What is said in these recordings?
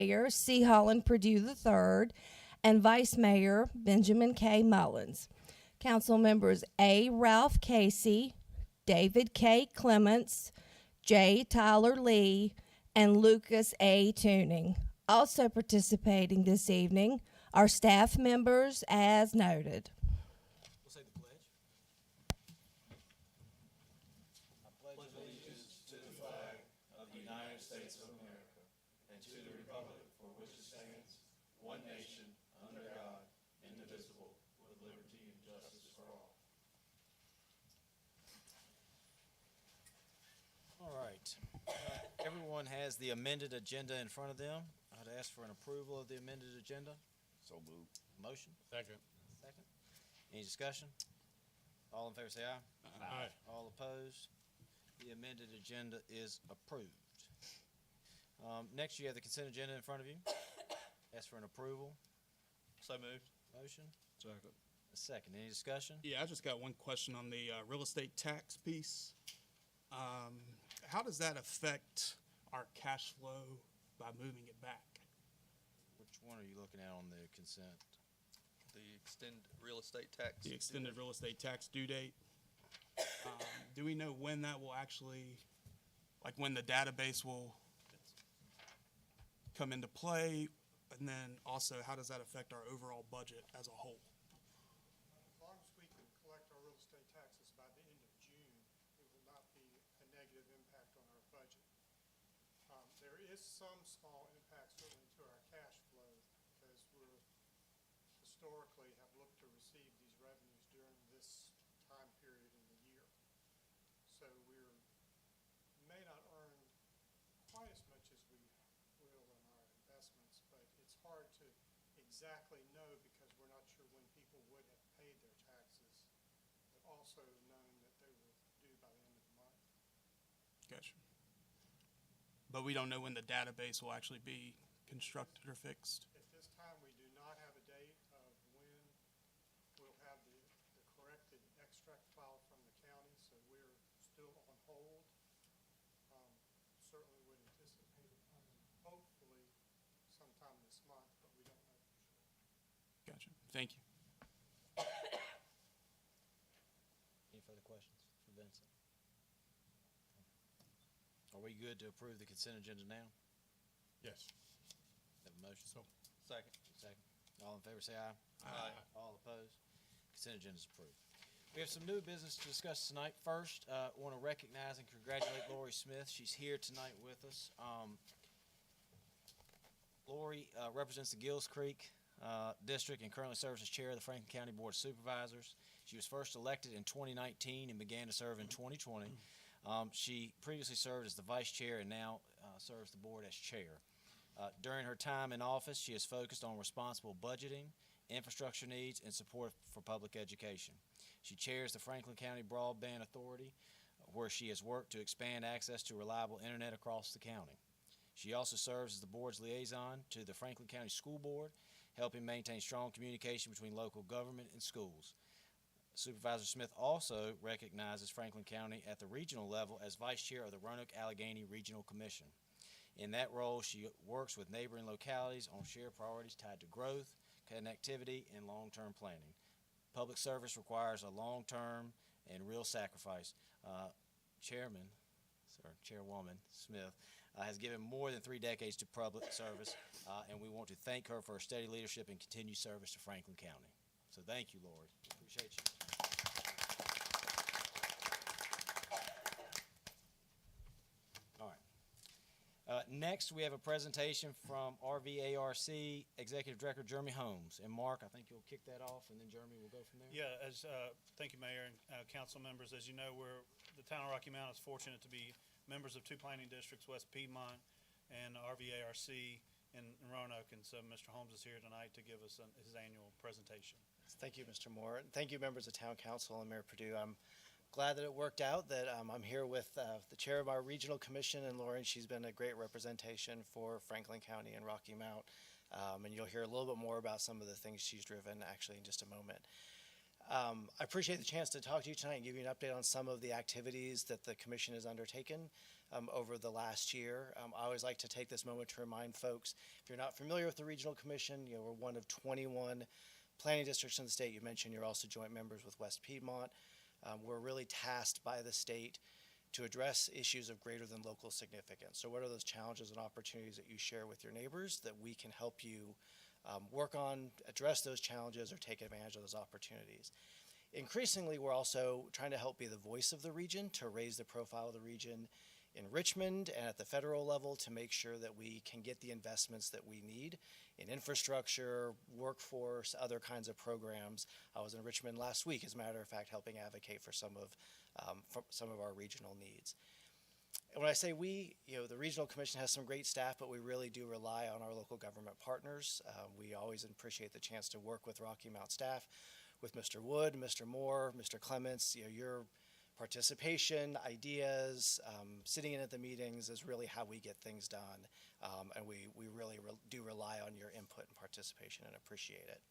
Mayor C. Holland Purdue III, and Vice Mayor Benjamin K. Mullins. Council members A. Ralph Casey, David K. Clements, J. Tyler Lee, and Lucas A. Tuning. Also participating this evening are staff members as noted. We'll say the pledge. I pledge allegiance to the flag of the United States of America and to the republic for which it stands, one nation, under God, indivisible, with liberty and justice for all. All right. Everyone has the amended agenda in front of them. I'd ask for an approval of the amended agenda. So moved. Motion? Second. Second. Any discussion? All in favor say aye. Aye. All opposed? The amended agenda is approved. Next, you have the consent agenda in front of you. Ask for an approval. So moved. Motion? Second. A second. Any discussion? Yeah, I just got one question on the real estate tax piece. How does that affect our cash flow by moving it back? Which one are you looking at on the consent? The extended real estate tax. The extended real estate tax due date? Do we know when that will actually, like when the database will come into play? And then also, how does that affect our overall budget as a whole? As long as we can collect our real estate taxes by the end of June, it will not be a negative impact on our budget. There is some small impact certainly to our cash flow because we're historically have looked to receive these revenues during this time period in the year. So may not earn quite as much as we will in our investments, but it's hard to exactly know because we're not sure when people would have paid their taxes, but also known that they were due by the end of the month. Gotcha. But we don't know when the database will actually be constructed or fixed? At this time, we do not have a date of when we'll have the corrected extract file from the county, so we're still on hold. Certainly would anticipate it coming hopefully sometime this month, but we don't know for sure. Gotcha. Thank you. Any further questions for Vincent? Are we good to approve the consent agenda now? Yes. Have a motion? So. Second. Second. All in favor say aye. Aye. All opposed? Consent agenda is approved. We have some new business to discuss tonight. First, want to recognize and congratulate Lori Smith. She's here tonight with us. Lori represents the Gills Creek District and currently serves as chair of the Franklin County Board of Supervisors. She was first elected in 2019 and began to serve in 2020. She previously served as the vice chair and now serves the board as chair. During her time in office, she has focused on responsible budgeting, infrastructure needs, and support for public education. She chairs the Franklin County Broadband Authority, where she has worked to expand access to reliable internet across the county. She also serves as the board's liaison to the Franklin County School Board, helping maintain strong communication between local government and schools. Supervisor Smith also recognizes Franklin County at the regional level as vice chair of the Roanoke-Allegheny Regional Commission. In that role, she works with neighboring localities on shared priorities tied to growth, connectivity, and long-term planning. Public service requires a long-term and real sacrifice. Chairwoman Smith has given more than 3 decades to public service, and we want to thank her for her steady leadership and continued service to Franklin County. So thank you, Lori. Appreciate you. Next, we have a presentation from RVARC Executive Director Jeremy Holmes. And Mark, I think you'll kick that off, and then Jeremy will go from there. Yeah, thank you, Mayor and council members. As you know, the town of Rocky Mount is fortunate to be members of 2 planning districts, West Piedmont and RVARC in Roanoke. And so Mr. Holmes is here tonight to give us his annual presentation. Thank you, Mr. Moore. And thank you, members of Town Council and Mayor Purdue. I'm glad that it worked out, that I'm here with the chair of our regional commission, and Lauren. She's been a great representation for Franklin County and Rocky Mount. And you'll hear a little bit more about some of the things she's driven actually in just a moment. I appreciate the chance to talk to you tonight and give you an update on some of the activities that the commission has undertaken. over the last year. I always like to take this moment to remind folks, if you're not familiar with the Regional Commission, we're one of 21 planning districts in the state. You mentioned you're also joint members with West Piedmont. We're really tasked by the state to address issues of greater than local significance. So what are those challenges and opportunities that you share with your neighbors that we can help you work on, address those challenges, or take advantage of those opportunities? Increasingly, we're also trying to help be the voice of the region, to raise the profile of the region in Richmond and at the federal level, to make sure that we can get the investments that we need in infrastructure, workforce, other kinds of programs. I was in Richmond last week, as a matter of fact, helping advocate for some of our regional needs. And when I say we, the Regional Commission has some great staff, but we really do rely on our local government partners. We always appreciate the chance to work with Rocky Mount staff, with Mr. Wood, Mr. Moore, Mr. Clements. Your participation, ideas, sitting in at the meetings is really how we get things done. And we really do rely on your input and participation and appreciate it.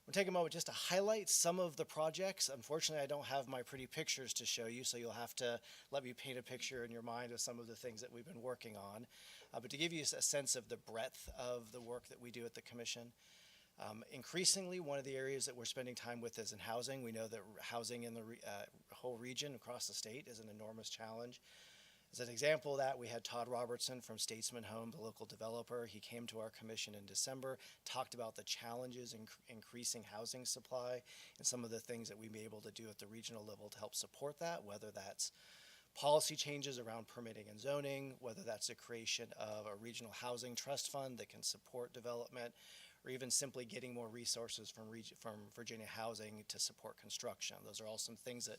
We'll take a moment just to highlight some of the projects. Unfortunately, I don't have my pretty pictures to show you, so you'll have to let me paint a picture in your mind of some of the things that we've been working on. But to give you a sense of the breadth of the work that we do at the Commission, increasingly, one of the areas that we're spending time with is in housing. We know that housing in the whole region across the state is an enormous challenge. As an example of that, we had Todd Robertson from Statesman Home, the local developer. He came to our commission in December, talked about the challenges in increasing housing supply and some of the things that we may be able to do at the regional level to help support that, whether that's policy changes around permitting and zoning, whether that's the creation of a regional housing trust fund that can support development, or even simply getting more resources from Virginia Housing to support construction. Those are all some things that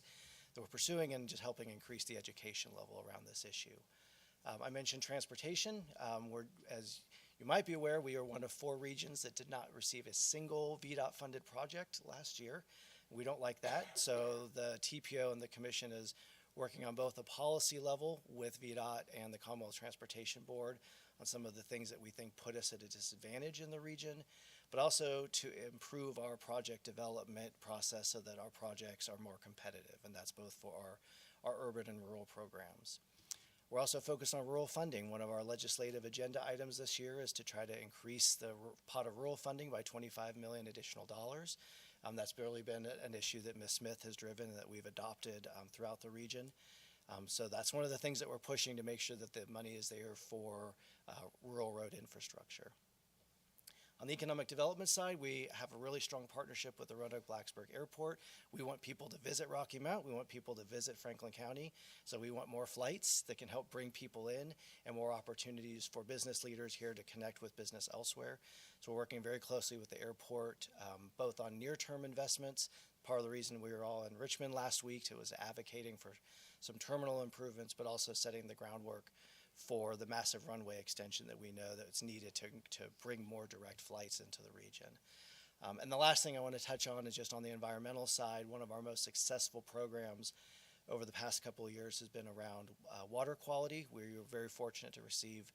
we're pursuing and just helping increase the education level around this issue. I mentioned transportation. As you might be aware, we are one of 4 regions that did not receive a single VDOT-funded project last year. We don't like that, so the TPO and the Commission is working on both a policy level with VDOT and the Commonwealth Transportation Board on some of the things that we think put us at a disadvantage in the region, but also to improve our project development process so that our projects are more competitive, and that's both for our urban and rural programs. We're also focused on rural funding. One of our legislative agenda items this year is to try to increase the pot of rural funding by $25 million additional dollars. That's really been an issue that Ms. Smith has driven and that we've adopted throughout the region. So that's one of the things that we're pushing to make sure that the money is there for rural road infrastructure. On the economic development side, we have a really strong partnership with the Roanoke-Blacksburg Airport. We want people to visit Rocky Mount. We want people to visit Franklin County. So we want more flights that can help bring people in and more opportunities for business leaders here to connect with business elsewhere. So we're working very closely with the airport, both on near-term investments. Part of the reason we were all in Richmond last week, it was advocating for some terminal improvements, but also setting the groundwork for the massive runway extension that we know that's needed to bring more direct flights into the region. And the last thing I want to touch on is just on the environmental side. One of our most successful programs over the past couple of years has been around water quality. We were very fortunate to receive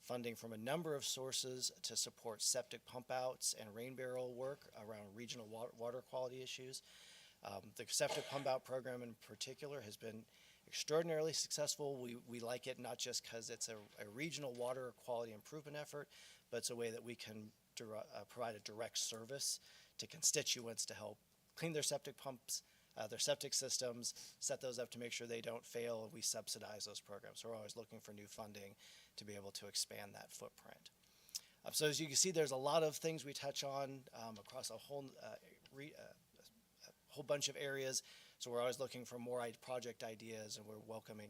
funding from a number of sources to support septic pump outs and rain barrel work around regional water quality issues. The septic pump out program in particular has been extraordinarily successful. We like it not just because it's a regional water quality improvement effort, but it's a way that we can provide a direct service to constituents to help clean their septic pumps, their septic systems, set those up to make sure they don't fail, and we subsidize those programs. So we're always looking for new funding to be able to expand that footprint. So as you can see, there's a lot of things we touch on across a whole bunch of areas. So we're always looking for more project ideas, and we're welcoming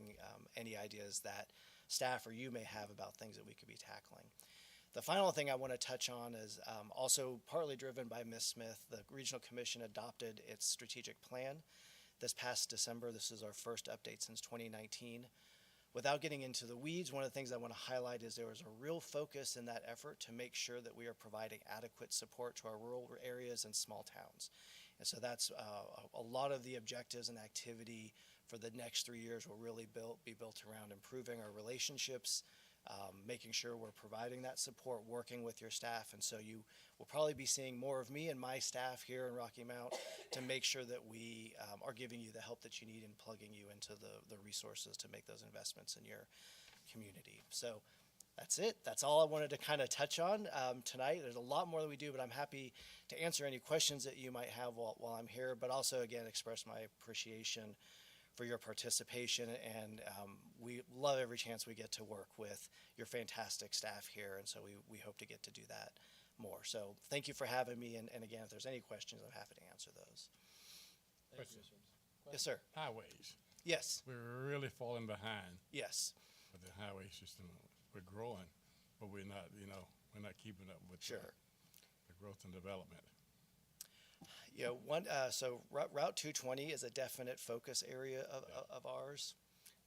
any ideas that staff or you may have about things that we could be tackling. The final thing I want to touch on is also partly driven by Ms. Smith. The Regional Commission adopted its strategic plan this past December. This is our first update since 2019. Without getting into the weeds, one of the things I want to highlight is there was a real focus in that effort to make sure that we are providing adequate support to our rural areas and small towns. And so that's a lot of the objectives and activity for the next 3 years will really be built around improving our relationships making sure we're providing that support, working with your staff. And so you will probably be seeing more of me and my staff here in Rocky Mount to make sure that we are giving you the help that you need and plugging you into the resources to make those investments in your community. So that's it. That's all I wanted to kind of touch on tonight. There's a lot more that we do, but I'm happy to answer any questions that you might have while I'm here, but also, again, express my appreciation for your participation, and we love every chance we get to work with your fantastic staff here, and so we hope to get to do that more. So thank you for having me, and again, if there's any questions, I'm happy to answer those. Question. Yes, sir. Highways. Yes, We're really falling behind yes, with the highway system. We're growing, but we're not, we're not keeping up with sure. the growth and development. Yeah, so Route 220 is a definite focus area of ours,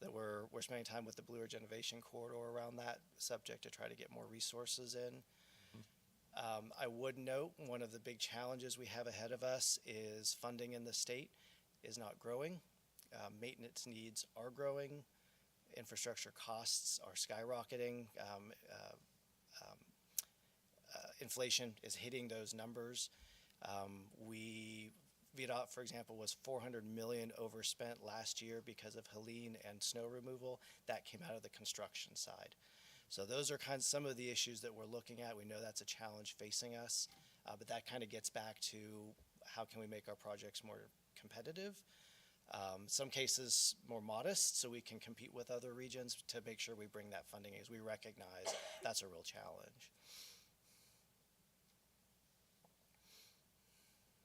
that we're spending time with the Blue Ridge Innovation Corridor around that subject to try to get more resources in. I would note one of the big challenges we have ahead of us is funding in the state is not growing. Maintenance needs are growing. Infrastructure costs are skyrocketing. Inflation is hitting those numbers. VDOT, for example, was $400 million overspent last year because of Helene and snow removal. That came out of the construction side. So those are some of the issues that we're looking at. We know that's a challenge facing us, but that kind of gets back to how can we make our projects more competitive. Some cases more modest, so we can compete with other regions to make sure we bring that funding, as we recognize that's a real challenge.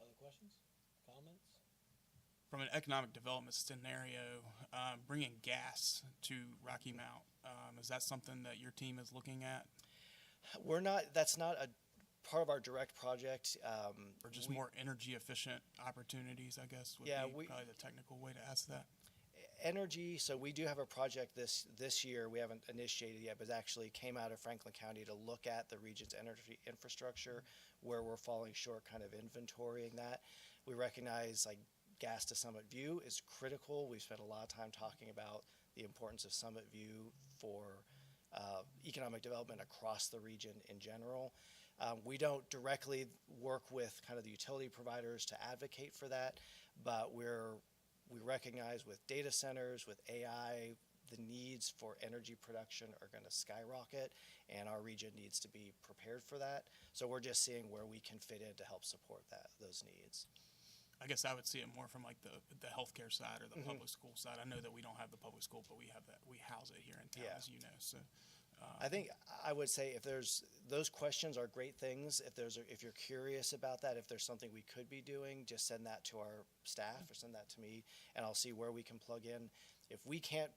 Other questions, comments? From an economic development scenario, bringing gas to Rocky Mount, is that something that your team is looking at? That's not a part of our direct project. Or just more energy efficient opportunities, I guess, would Yeah, be probably the technical way to ask that. Energy, so we do have a project this year, we haven't initiated yet, but it actually came out of Franklin County to look at the region's energy infrastructure, where we're falling short, kind of inventorying that. We recognize like gas to Summit View is critical. We've spent a lot of time talking about the importance of Summit View for economic development across the region in general. We don't directly work with kind of the utility providers to advocate for that, but we recognize with data centers, with AI, the needs for energy production are going to skyrocket, and our region needs to be prepared for that. So we're just seeing where we can fit in to help support those needs. I guess I would see it more from like the healthcare side or the public school side. I know that we don't have the public school, but we house it here in town, Yeah. as you know. So I think I would say if those questions are great things. If you're curious about that, if there's something we could be doing, just send that to our staff or send that to me, and I'll see where we can plug in. If we can't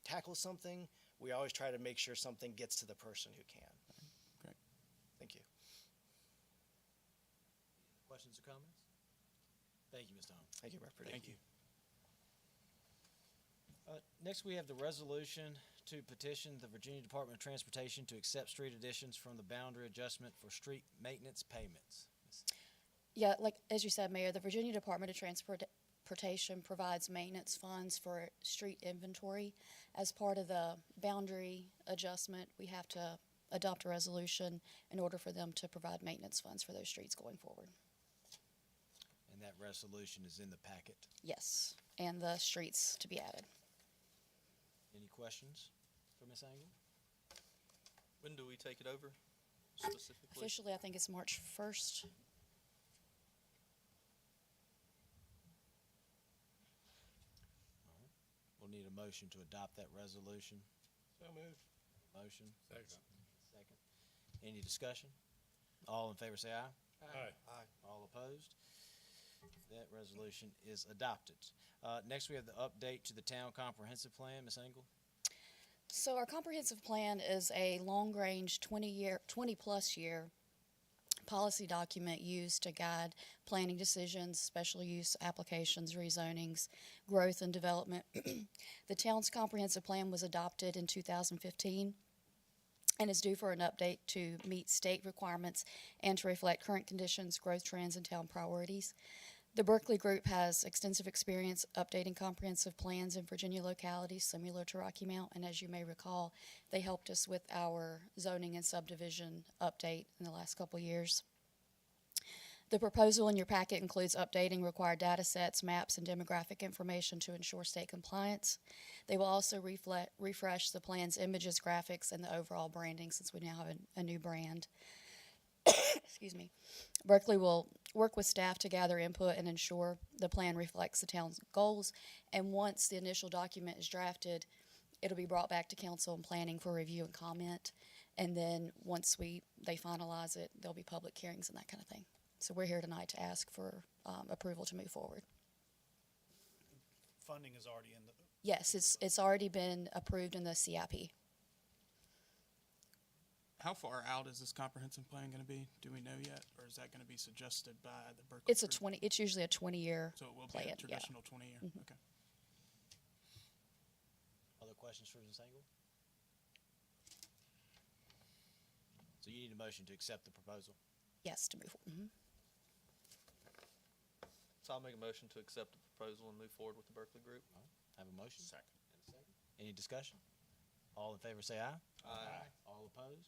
tackle something, we always try to make sure something gets to the person who can. Great. Thank you. Questions or comments? Thank you, Mr. Holmes. Thank you, Rep. Purdue. Thank you. Next, we have the resolution to petition the Virginia Department of Transportation to accept street additions from the boundary adjustment for street maintenance payments. Yeah, like as you said, Mayor, the Virginia Department of Transportation provides maintenance funds for street inventory. As part of the boundary adjustment, we have to adopt a resolution in order for them to provide maintenance funds for those streets going forward. And that resolution is in the packet. Yes, and the streets to be added. Any questions for Ms. Angle? When do we take it over specifically? Officially, I think it's March 1st. We'll need a motion to adopt that resolution. So moved. Motion, Second. second. Any discussion? All in favor say aye. Aye. All opposed? That resolution is adopted. Next, we have the update to the town comprehensive plan. Ms. Engel? So our comprehensive plan is a long-range 20-plus year policy document used to guide planning decisions, special use applications, rezonings, growth and development. The town's comprehensive plan was adopted in 2015 and is due for an update to meet state requirements and to reflect current conditions, growth trends, and town priorities. The Berkeley Group has extensive experience updating comprehensive plans in Virginia localities similar to Rocky Mount, and as you may recall, they helped us with our zoning and subdivision update in the last couple years. The proposal in your packet includes updating required data sets, maps, and demographic information to ensure state compliance. They will also refresh the plan's images, graphics, and the overall branding since we now have a new brand. Excuse me. Berkeley will work with staff to gather input and ensure the plan reflects the town's goals. And once the initial document is drafted, it'll be brought back to council and planning for review and comment. And then once they finalize it, there'll be public hearings and that kind of thing. So we're here tonight to ask for approval to move forward. Funding is already in the, Yes, it's already been approved in the CIP. How far out is this comprehensive plan going to be? Do we know yet, or is that going to be suggested by the Berkeley It's a group? It's usually a 20-year So it will be plan. a Yeah. traditional 20-year. Okay. Other questions for Ms. Engel? So you need a motion to accept the proposal. Yes, to move forward. So I'll make a motion to accept the proposal and move forward with the Berkeley Group. Have a motion? Second. And a second. Any discussion? All in favor say aye. Aye. All opposed?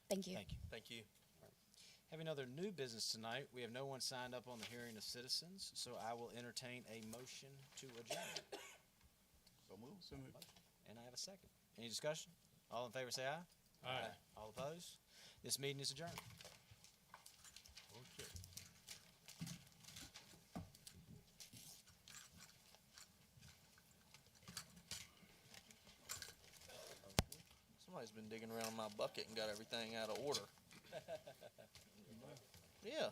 Thank you. Thank you. Thank you. Having other new business tonight, we have no one signed up on the hearing of citizens, so I will entertain a motion to adjourn. So moved. And I have a second. Any discussion? All in favor say aye. Aye. All opposed? This meeting is adjourned. Okay. Somebody's been digging around my bucket and got everything out of order. Yeah.